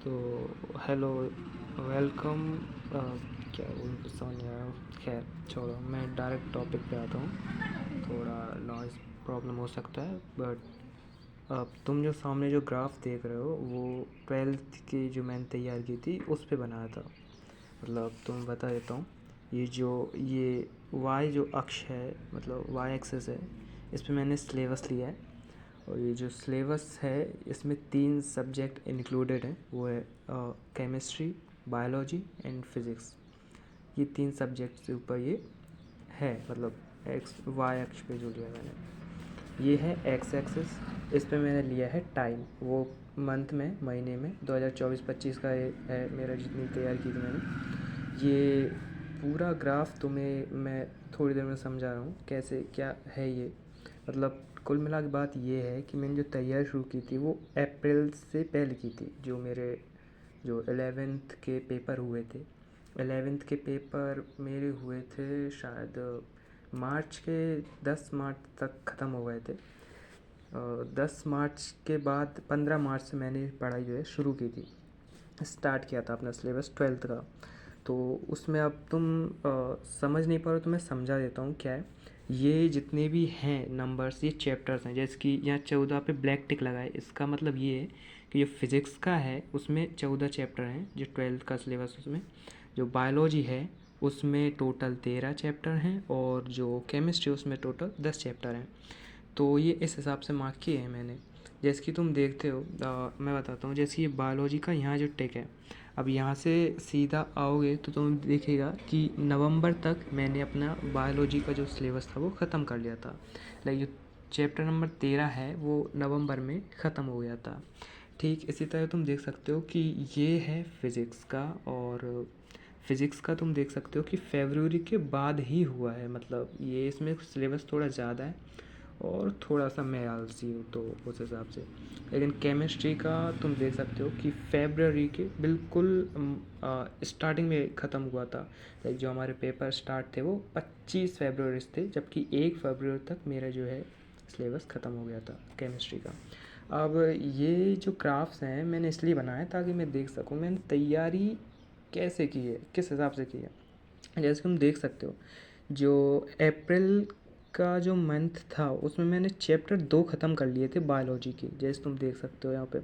तो hello, welcome. क्या बोलूँ समझ नहीं आ रहा। खैर छोड़ो, मैं डायरेक्ट टॉपिक पे आता हूँ। थोड़ा नॉइज़ प्रॉब्लम हो सकता है, बट अब तुम जो सामने जो ग्राफ देख रहे हो वो 12th की जो मैंने तैयार की थी उस पे बनाया था। मतलब तुम बता देता हूँ, ये वाई जो अक्ष है, मतलब वाई एक्सिस है, इस पे मैंने सिलेबस लिया है। और ये जो सिलेबस है इसमें 3 सब्जेक्ट इंक्लूडेड हैं, वो है केमिस्ट्री, बायोलॉजी एंड फिज़िक्स। ये 3 सब्जेक्ट से ऊपर ये है, मतलब एक्स वाई अक्ष पे जो लिया मैंने ये है एक्स एक्सिस। इस पे मैंने लिया है टाइम, वो मंथ में, महीने में 2024-25 का ये है मेरा, जितनी तैयार की थी मैंने। ये पूरा ग्राफ तुम्हें मैं थोड़ी देर में समझा रहा हूँ कैसे क्या है ये। मतलब कुल मिला के बात ये है कि मैंने जो तैयारी शुरू की थी वो अप्रैल से पहले की थी। जो 11th के पेपर हुए थे, 11th के पेपर मेरे हुए थे शायद मार्च के 10 मार्च तक ख़त्म हो गए थे। 10 मार्च के बाद 15 मार्च से मैंने पढ़ाई जो है शुरू की थी, स्टार्ट किया था अपना सिलेबस 12th का। तो उसमें अब तुम समझ नहीं पा रहे हो तो मैं समझा देता हूँ क्या है। ये जितने भी हैं नंबर्स, ये चैप्टर्स हैं। जैसे कि यहाँ 14 पे ब्लैक टिक लगा है, इसका मतलब ये है कि जो फिज़िक्स का है उसमें 14 चैप्टर हैं, जो 12th का सिलेबस उसमें। जो बायोलॉजी है उसमें टोटल 13 चैप्टर हैं, और जो केमिस्ट्री उसमें टोटल 10 चैप्टर हैं। तो ये इस हिसाब से मार्क किए हैं मैंने। जैसे कि तुम देखते हो, मैं बताता हूँ। जैसे ये बायोलॉजी का यहाँ जो टिक है, अब यहाँ से सीधा आओगे तो तुम देखेगा कि नवंबर तक मैंने अपना बायोलॉजी का जो सिलेबस था वो ख़त्म कर लिया था। लाइक जो चैप्टर नंबर 13 है वो नवंबर में ख़त्म हो गया था। ठीक इसी तरह तुम देख सकते हो कि ये है फिज़िक्स का, और फिज़िक्स का तुम देख सकते हो कि फरवरी के बाद ही हुआ है। मतलब ये इसमें सिलेबस थोड़ा ज़्यादा है और थोड़ा सा मैं आलसी हूँ तो उस हिसाब से। लेकिन केमिस्ट्री का तुम देख सकते हो कि फरवरी के बिल्कुल स्टार्टिंग में ख़त्म हुआ था। लाइक जो हमारे पेपर स्टार्ट थे वो 25 फरवरी से थे, जबकि 1 फरवरी तक मेरा जो है सिलेबस ख़त्म हो गया था केमिस्ट्री का। अब ये जो ग्राफ्स हैं मैंने इसलिए बनाए ताकि मैं देख सकूँ मैंने तैयारी कैसे की है, किस हिसाब से की है। जैसे तुम देख सकते हो, जो अप्रैल का जो मंथ था उसमें मैंने चैप्टर 2 ख़त्म कर लिए थे बायोलॉजी के, जैसे तुम देख सकते हो यहाँ पे।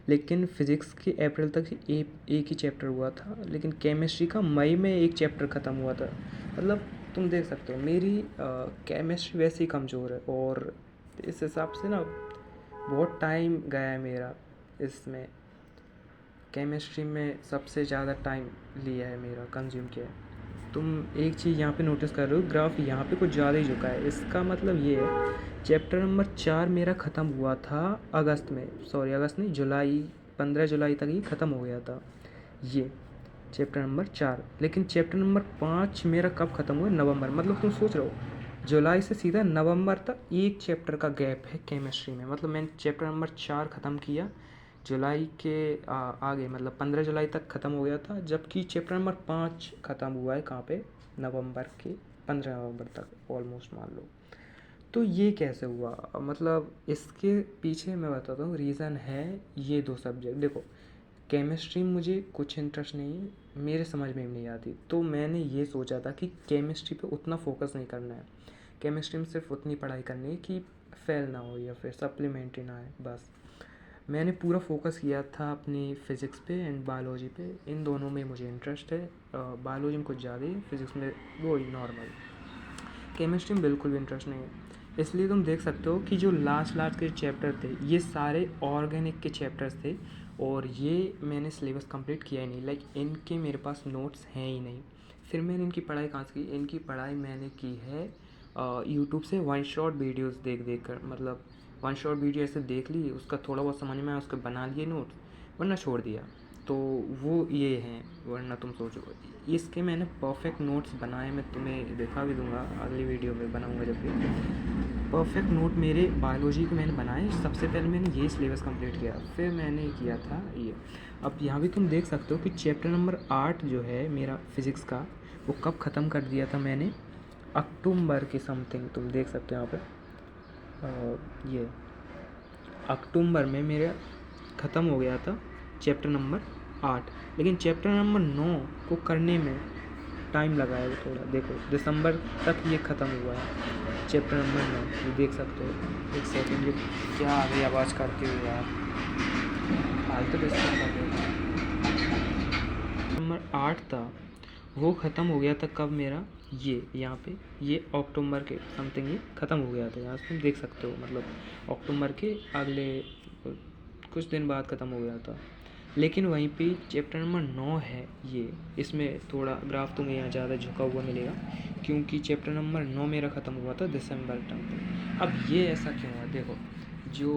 लेकिन फ़िज़िक्स के अप्रैल तक एक ही चैप्टर हुआ था, लेकिन केमिस्ट्री का मई में एक चैप्टर ख़त्म हुआ था। मतलब तुम देख सकते हो मेरी केमिस्ट्री वैसे ही कमज़ोर है, और इस हिसाब से ना बहुत टाइम गया है मेरा इसमें। केमिस्ट्री में सबसे ज़्यादा टाइम लिया है मेरा, कंज्यूम किया है। तुम एक चीज़ यहाँ पे नोटिस कर रहे हो, ग्राफ यहाँ पे कुछ ज़्यादा ही झुका है। इसका मतलब ये है चैप्टर नंबर 4 मेरा ख़त्म हुआ था अगस्त में, सॉरी अगस्त नहीं, जुलाई, 15 जुलाई तक ही ख़त्म हो गया था ये चैप्टर नंबर 4। लेकिन चैप्टर नंबर 5 मेरा कब ख़त्म हुआ? नवंबर। मतलब तुम सोच रहे हो जुलाई से सीधा नवंबर तक एक चैप्टर का गैप है केमिस्ट्री में। मतलब मैंने चैप्टर नंबर 4 ख़त्म किया जुलाई के आगे, मतलब 15 जुलाई तक ख़त्म हो गया था, जबकि चैप्टर नंबर 5 ख़त्म हुआ है कहाँ पे? नवंबर के 15 नवंबर तक ऑलमोस्ट मान लो। तो ये कैसे हुआ? मतलब इसके पीछे मैं बताता हूँ, रीज़न है ये 2 सब्जेक्ट। देखो, केमिस्ट्री मुझे कुछ इंटरेस्ट नहीं है, मेरे समझ में भी नहीं आती। तो मैंने ये सोचा था कि केमिस्ट्री पे उतना फोकस नहीं करना है, केमिस्ट्री में सिर्फ उतनी पढ़ाई करनी है कि फेल ना हो या फिर सप्लीमेंट्री ना आए, बस। मैंने पूरा फोकस किया था अपनी फ़िज़िक्स पे एंड बायोलॉजी पे। इन दोनों में मुझे इंटरेस्ट है, बायोलॉजी में कुछ ज़्यादा ही, फिज़िक्स में वो ही नॉर्मल। केमिस्ट्री में बिल्कुल भी इंटरेस्ट नहीं है। इसलिए तुम देख सकते हो कि जो लास्ट लास्ट के चैप्टर थे ये सारे ऑर्गेनिक के चैप्टर्स थे, और ये मैंने सिलेबस कंप्लीट किया ही नहीं। लाइक इनके मेरे पास नोट्स हैं ही नहीं। फिर मैंने इनकी पढ़ाई कहाँ से की? इनकी पढ़ाई मैंने की है यूट्यूब से वन शॉट वीडियोस देख देख कर। मतलब वन शॉट वीडियो ऐसे देख ली, उसका थोड़ा बहुत समझ में आया, उसके बना लिए नोट्स, वरना छोड़ दिया। तो वो ये हैं, वरना तुम सोचो इसके मैंने परफेक्ट नोट्स बनाए। मैं तुम्हें दिखा भी दूंगा अगली वीडियो में बनाऊंगा जब भी। परफेक्ट नोट मेरे बायोलॉजी के मैंने बनाए। सबसे पहले मैंने ये सिलेबस कंप्लीट किया, फिर मैंने किया था ये। अब यहाँ भी तुम देख सकते हो कि चैप्टर नंबर 8 जो है मेरा फिज़िक्स का, वो कब ख़त्म कर दिया था मैंने? अक्टूबर के समथिंग। तुम देख सकते हो यहाँ पे ये अक्टूबर में मेरा ख़त्म हो गया था चैप्टर नंबर 8, लेकिन चैप्टर नंबर 9 को करने में टाइम लगा है वो थोड़ा। देखो दिसंबर तक ये ख़त्म हुआ है चैप्टर नंबर 9, ये देख सकते हो। एक सेकेंड, ये क्या आ गई आवाज़ करती हुई यार, हाल तो डिस्टर्ब कर देगा। नंबर 8 था, वो ख़त्म हो गया था कब मेरा, ये यहाँ पे ये अक्टूबर के समथिंग ये ख़त्म हो गया था। यहाँ से तुम देख सकते हो, मतलब अक्टूबर के अगले कुछ दिन बाद ख़त्म हो गया था। लेकिन वहीं पे चैप्टर नंबर 9 है ये, इसमें थोड़ा ग्राफ तुम्हें यहाँ ज़्यादा झुका हुआ मिलेगा, क्योंकि चैप्टर नंबर 9 मेरा ख़त्म हुआ था दिसंबर तक। अब ये ऐसा क्यों हुआ, देखो जो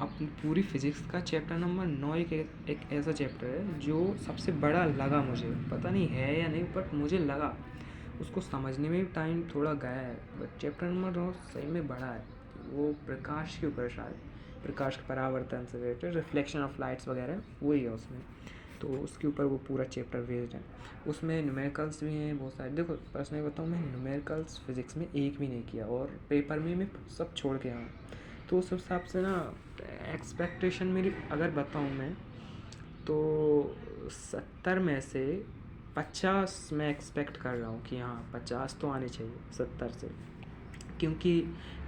अपनी पूरी फिज़िक्स का चैप्टर नंबर 9 एक ऐसा चैप्टर है जो सबसे बड़ा लगा मुझे, पता नहीं है या नहीं बट मुझे लगा। उसको समझने में भी टाइम थोड़ा गया है, बट चैप्टर नंबर 9 सही में बड़ा है। वो प्रकाश के ऊपर, शायद प्रकाश के परावर्तन से रिलेटेड, रिफ्लेक्शन ऑफ लाइट्स वगैरह वही है उसमें, तो उसके ऊपर वो पूरा चैप्टर बेस्ड है। उसमें न्यूमेरिकल्स भी हैं बहुत सारे। देखो पर्सनली बताऊँ, मैं न्यूमेरिकल्स फिज़िक्स में एक भी नहीं किया और पेपर में मैं सब छोड़ के आया। तो उस हिसाब से ना एक्सपेक्टेशन मेरी अगर बताऊँ मैं, तो 70 में से 50 मैं एक्सपेक्ट कर रहा हूँ कि हाँ 50 तो आने चाहिए 70 से, क्योंकि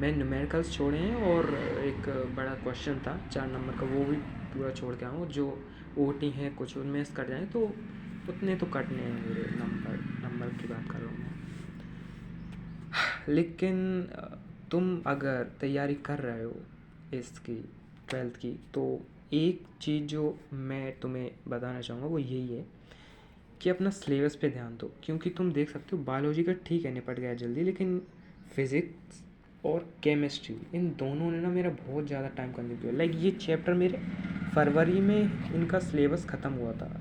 मैं न्यूमेरिकल्स छोड़े हैं और एक बड़ा क्वेश्चन था 4 नंबर का, वो भी पूरा छोड़ के आऊँ। जो ओटी हैं कुछ उनमें से कट जाएँ तो उतने तो कटने हैं मेरे, नंबर की बात कर रहा हूँ मैं। लेकिन तुम अगर तैयारी कर रहे हो इसकी 12th की, तो एक चीज़ जो मैं तुम्हें बताना चाहूँगा वो यही है कि अपना सिलेबस पे ध्यान दो। क्योंकि तुम देख सकते हो बायोलॉजी का ठीक है निपट गया जल्दी, लेकिन फिज़िक्स और केमिस्ट्री इन दोनों ने ना मेरा बहुत ज़्यादा टाइम कंज्यूम किया। लाइक ये चैप्टर मेरे फरवरी में इनका सिलेबस ख़त्म हुआ था।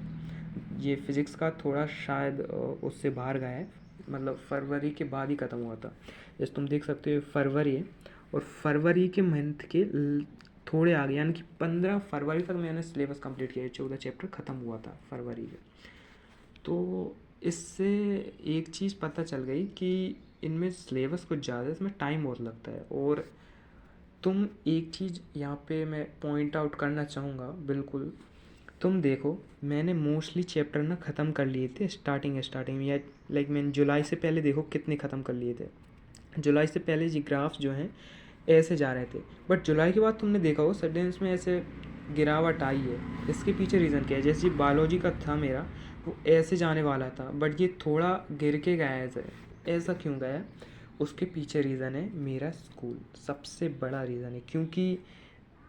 ये फिज़िक्स का थोड़ा शायद उससे बाहर गया है, मतलब फरवरी के बाद ही ख़त्म हुआ था। जैसे तुम देख सकते हो फरवरी है, और फरवरी के मंथ के थोड़े आगे यानी कि 15 फरवरी तक मैंने सिलेबस कंप्लीट किया। 14 चैप्टर ख़त्म हुआ था फरवरी में। तो इससे एक चीज़ पता चल गई कि इनमें सिलेबस कुछ ज़्यादा है, इसमें टाइम बहुत लगता है। और तुम एक चीज़ यहाँ पे मैं पॉइंट आउट करना चाहूँगा, बिल्कुल तुम देखो मैंने मोस्टली चैप्टर ना ख़त्म कर लिए थे स्टार्टिंग में, या लाइक मैंने जुलाई से पहले देखो कितने ख़त्म कर लिए थे। जुलाई से पहले जी ग्राफ्स जो हैं ऐसे जा रहे थे, बट जुलाई के बाद तुमने देखा हो सडन में ऐसे गिरावट आई है। इसके पीछे रीज़न क्या है, जैसे बायोलॉजी का था मेरा, वो ऐसे जाने वाला था बट ये थोड़ा गिर के गया है। ऐसा क्यों गया, उसके पीछे रीज़न है मेरा स्कूल, सबसे बड़ा रीज़न है। क्योंकि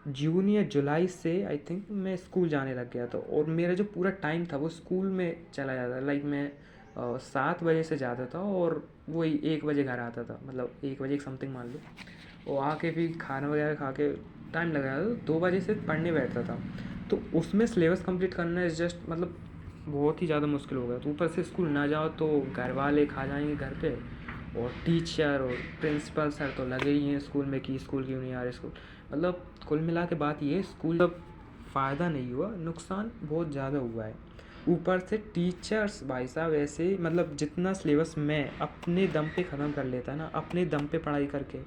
जून या जुलाई से आई थिंक मैं स्कूल जाने लग गया था, और मेरा जो पूरा टाइम था वो स्कूल में चला जाता। लाइक मैं 7 बजे से जाता था और वही 1 बजे घर आता था, मतलब 1 बजे समथिंग मान लो। और आके फिर खाना वगैरह खा के टाइम लग जाता था, 2 बजे से पढ़ने बैठता था। तो उसमें सिलेबस कंप्लीट करना इज़ जस्ट मतलब बहुत ही ज़्यादा मुश्किल हो गया। तो ऊपर से स्कूल ना जाओ तो घर वाले खा जाएंगे घर पे, और टीचर और प्रिंसिपल सर तो लगे ही हैं स्कूल में कि स्कूल क्यों नहीं आ रहे स्कूल। मतलब कुल मिला के बात ये, स्कूल अब फ़ायदा नहीं हुआ, नुकसान बहुत ज़्यादा हुआ है। ऊपर से टीचर्स भाई साहब ऐसे, मतलब जितना सिलेबस मैं अपने दम पे ख़त्म कर लेता ना, अपने दम पे पढ़ाई करके,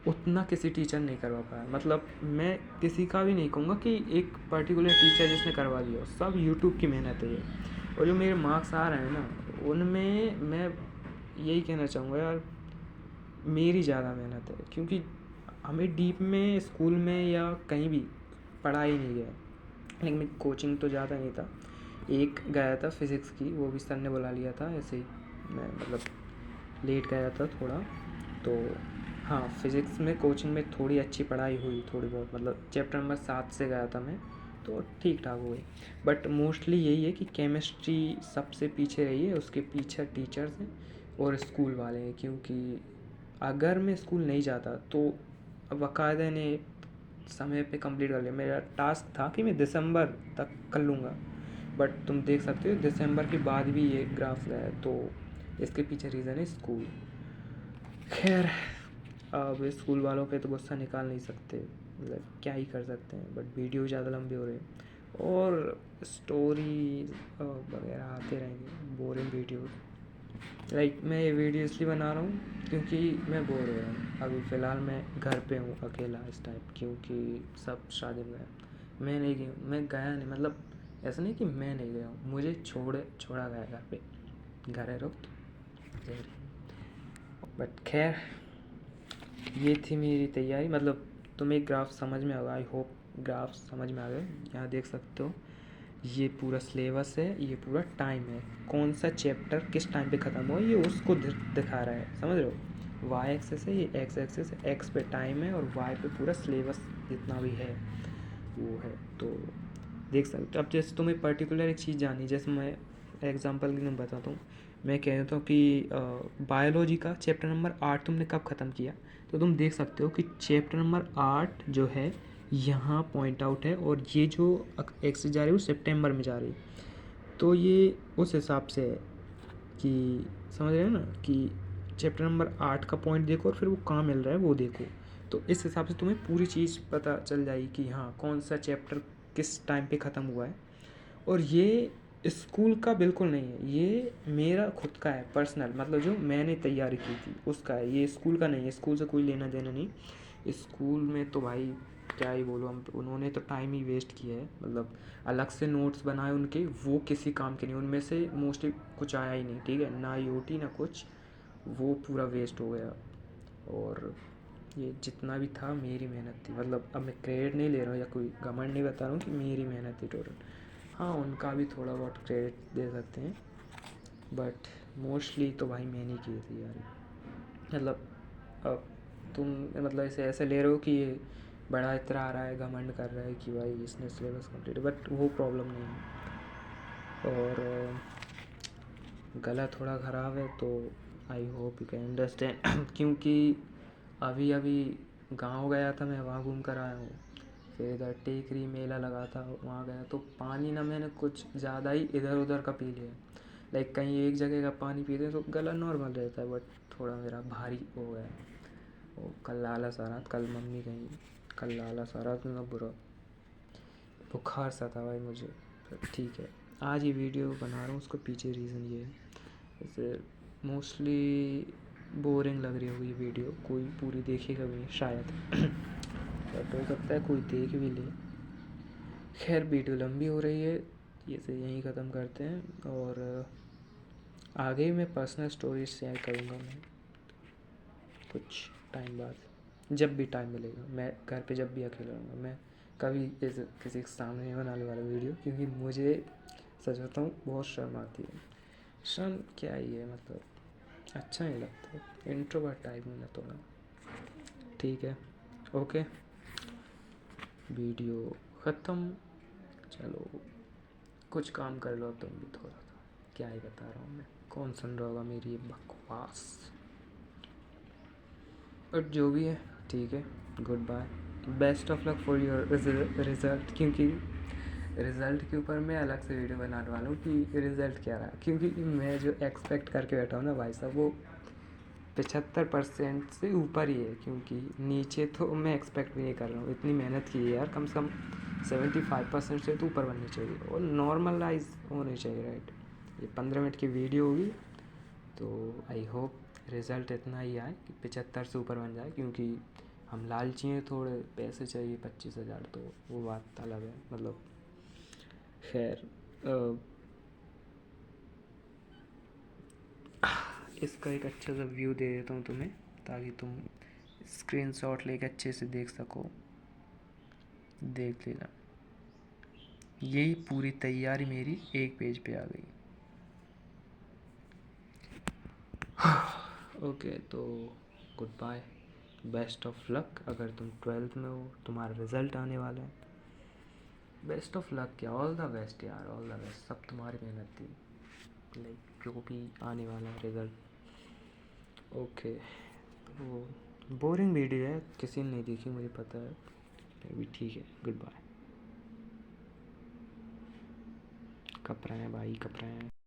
उतना किसी टीचर नहीं करवा पाया। मतलब मैं किसी का भी नहीं कहूँगा कि एक पर्टिकुलर टीचर जिसने करवा दिया, सब यूट्यूब की मेहनत है ये। और जो मेरे मार्क्स आ रहे हैं ना, उनमें मैं यही कहना चाहूँगा यार, मेरी ज़्यादा मेहनत है। क्योंकि हमें डीप में स्कूल में या कहीं भी पढ़ा ही नहीं गया। लेकिन मैं कोचिंग तो ज़्यादा नहीं था, एक गया था फिज़िक्स की, वो भी सर ने बुला लिया था ऐसे ही, मैं मतलब लेट गया था थोड़ा। तो हाँ, फिज़िक्स में कोचिंग में थोड़ी अच्छी पढ़ाई हुई, थोड़ी बहुत, मतलब चैप्टर नंबर 7 से गया था मैं, तो ठीक ठाक हुई। बट मोस्टली यही है कि केमिस्ट्री सबसे पीछे रही है, उसके पीछे टीचर्स हैं और स्कूल वाले हैं। क्योंकि अगर मैं स्कूल नहीं जाता तो बाकायदा ने समय पे कंप्लीट कर लिया। मेरा टास्क था कि मैं दिसंबर तक कर लूँगा, बट तुम देख सकते हो दिसंबर के बाद भी ये ग्राफ गया है। तो इसके पीछे रीज़न है स्कूल। खैर, अब स्कूल वालों पे तो गुस्सा निकाल नहीं सकते, मतलब क्या ही कर सकते हैं। बट वीडियो ज़्यादा लंबे हो रहे हैं और स्टोरी वगैरह आते रहेंगे, बोरिंग वीडियोस। लाइक मैं ये वीडियो इसलिए बना रहा हूँ क्योंकि मैं बोर हो रहा हूँ। अभी फ़िलहाल मैं घर पे हूँ अकेला इस टाइम, क्योंकि सब शादी में गए, मैं नहीं गया, मैं गया नहीं, मतलब ऐसा नहीं कि मैं नहीं गया हूँ, मुझे छोड़ा गया घर पे, घर है रुक बट खैर ये थी मेरी तैयारी। मतलब तुम्हें ग्राफ समझ में आएगा, आई होप ग्राफ समझ में आ गए। यहाँ देख सकते हो ये पूरा सिलेबस है, ये पूरा टाइम है, कौन सा चैप्टर किस टाइम पे ख़त्म हुआ ये उसको दिखा रहा है, समझ रहे हो। वाई एक्सेस है, ये एक्स एक्सेस है, एक्स पे टाइम है और वाई पे पूरा सिलेबस जितना भी है वो है, तो देख सकते हो। अब जैसे तुम्हें पर्टिकुलर एक चीज़ जाननी, जैसे मैं एग्जांपल के लिए बताता हूँ, मैं कहता हूँ कि बायोलॉजी का चैप्टर नंबर 8 तुमने कब ख़त्म किया, तो तुम देख सकते हो कि चैप्टर नंबर 8 जो है यहाँ पॉइंट आउट है और ये जो एक्स जा रही है वो सितंबर में जा रही है, तो ये उस हिसाब से है कि समझ रहे हो ना कि चैप्टर नंबर 8 का पॉइंट देखो और फिर वो कहाँ मिल रहा है वो देखो, तो इस हिसाब से तुम्हें पूरी चीज़ पता चल जाएगी कि हाँ कौन सा चैप्टर किस टाइम पे ख़त्म हुआ है। और ये स्कूल का बिल्कुल नहीं है, ये मेरा खुद का है पर्सनल, मतलब जो मैंने तैयारी की थी उसका है, ये स्कूल का नहीं है, स्कूल से कोई लेना देना नहीं। स्कूल में तो भाई क्या ही बोलो, हम उन्होंने तो टाइम ही वेस्ट किया है, मतलब अलग से नोट्स बनाए उनके, वो किसी काम के नहीं, उनमें से मोस्टली कुछ आया ही नहीं, ठीक है ना, यूटी ना कुछ, वो पूरा वेस्ट हो गया। और ये जितना भी था मेरी मेहनत थी, मतलब अब मैं क्रेडिट नहीं ले रहा हूँ या कोई घमंड नहीं बता रहा हूँ कि मेरी मेहनत थी टोटल, हाँ उनका भी थोड़ा बहुत क्रेडिट दे सकते हैं, बट मोस्टली तो भाई मैंने की थी यार। मतलब अब तुम मतलब इसे ऐसे ले रहे हो कि ये बड़ा इतना आ रहा है, घमंड कर रहा है कि भाई इसने सिलेबस कंप्लीट, बट वो प्रॉब्लम नहीं है। और गला थोड़ा ख़राब है तो I hope you can understand क्योंकि अभी अभी गांव गया था मैं, वहाँ घूम कर आया हूँ, फिर इधर टेकरी मेला लगा था वहाँ गया, तो पानी ना मैंने कुछ ज़्यादा ही इधर उधर का पी लिया, लाइक कहीं एक जगह का पानी पीते हैं तो गला नॉर्मल रहता है, बट थोड़ा मेरा भारी हो गया। वो कल लालच आ रहा था, कल मम्मी कहीं कल लालच आ रहा था ना, बुरा बुखार सा था भाई मुझे, फिर ठीक है आज ये वीडियो बना रहा हूँ, उसको पीछे रीज़न ये है, जैसे मोस्टली बोरिंग लग रही होगी ये वीडियो, कोई पूरी देखेगा भी नहीं शायद बट हो सकता है कोई देख भी ले। खैर वीडियो लंबी हो रही है, ये से यहीं ख़त्म करते हैं, और आगे मैं पर्सनल स्टोरीज शेयर करूँगा मैं कुछ टाइम बाद, जब भी टाइम मिलेगा, मैं घर पे जब भी अकेला रहूँगा, मैं कभी किसी के सामने नहीं बनाने वाला वीडियो, क्योंकि मुझे सच बताऊँ बहुत शर्म आती है। शर्म क्या ही है, मतलब अच्छा नहीं लगता, इंट्रोवर्ट टाइप में मैं थोड़ा, ठीक है ओके वीडियो ख़त्म। चलो कुछ काम कर लो तुम भी थोड़ा सा, क्या ही बता रहा हूँ मैं, कौन सुन रहा होगा मेरी ये बकवास, बट जो भी है ठीक है, goodbye, best of luck for your result, क्योंकि रिज़ल्ट के ऊपर मैं अलग से वीडियो बनाने वाला हूँ कि रिज़ल्ट क्या रहा, क्योंकि मैं जो एक्सपेक्ट करके बैठा हूँ ना भाई साहब, वो 75% से ऊपर ही है, क्योंकि नीचे तो मैं एक्सपेक्ट भी नहीं कर रहा हूँ, इतनी मेहनत की है यार, कम से कम 75% से तो ऊपर बननी चाहिए और नॉर्मलाइज होनी चाहिए, राइट। ये 15 मिनट की वीडियो होगी, तो आई होप रिज़ल्ट इतना ही आए कि 75 से ऊपर बन जाए, क्योंकि हम लालची हैं, थोड़े पैसे चाहिए 25,000, तो वो बात अलग है, मतलब खैर इसका एक अच्छा सा व्यू दे देता हूँ तुम्हें, ताकि तुम स्क्रीनशॉट लेके अच्छे से देख सको, देख लेना, यही पूरी तैयारी मेरी एक पेज पे आ गई। ओके तो goodbye, best of luck, अगर तुम 12th में हो, तुम्हारा रिज़ल्ट आने वाला है, बेस्ट ऑफ लक, क्या ऑल द बेस्ट यार, ऑल द बेस्ट, सब तुम्हारी मेहनत थी, लाइक जो भी आने वाला है रिज़ल्ट। ओके वो बोरिंग वीडियो है, किसी ने नहीं देखी मुझे पता है, अभी ठीक है, गुड बाय। कप रहे हैं भाई, कप रहे हैं।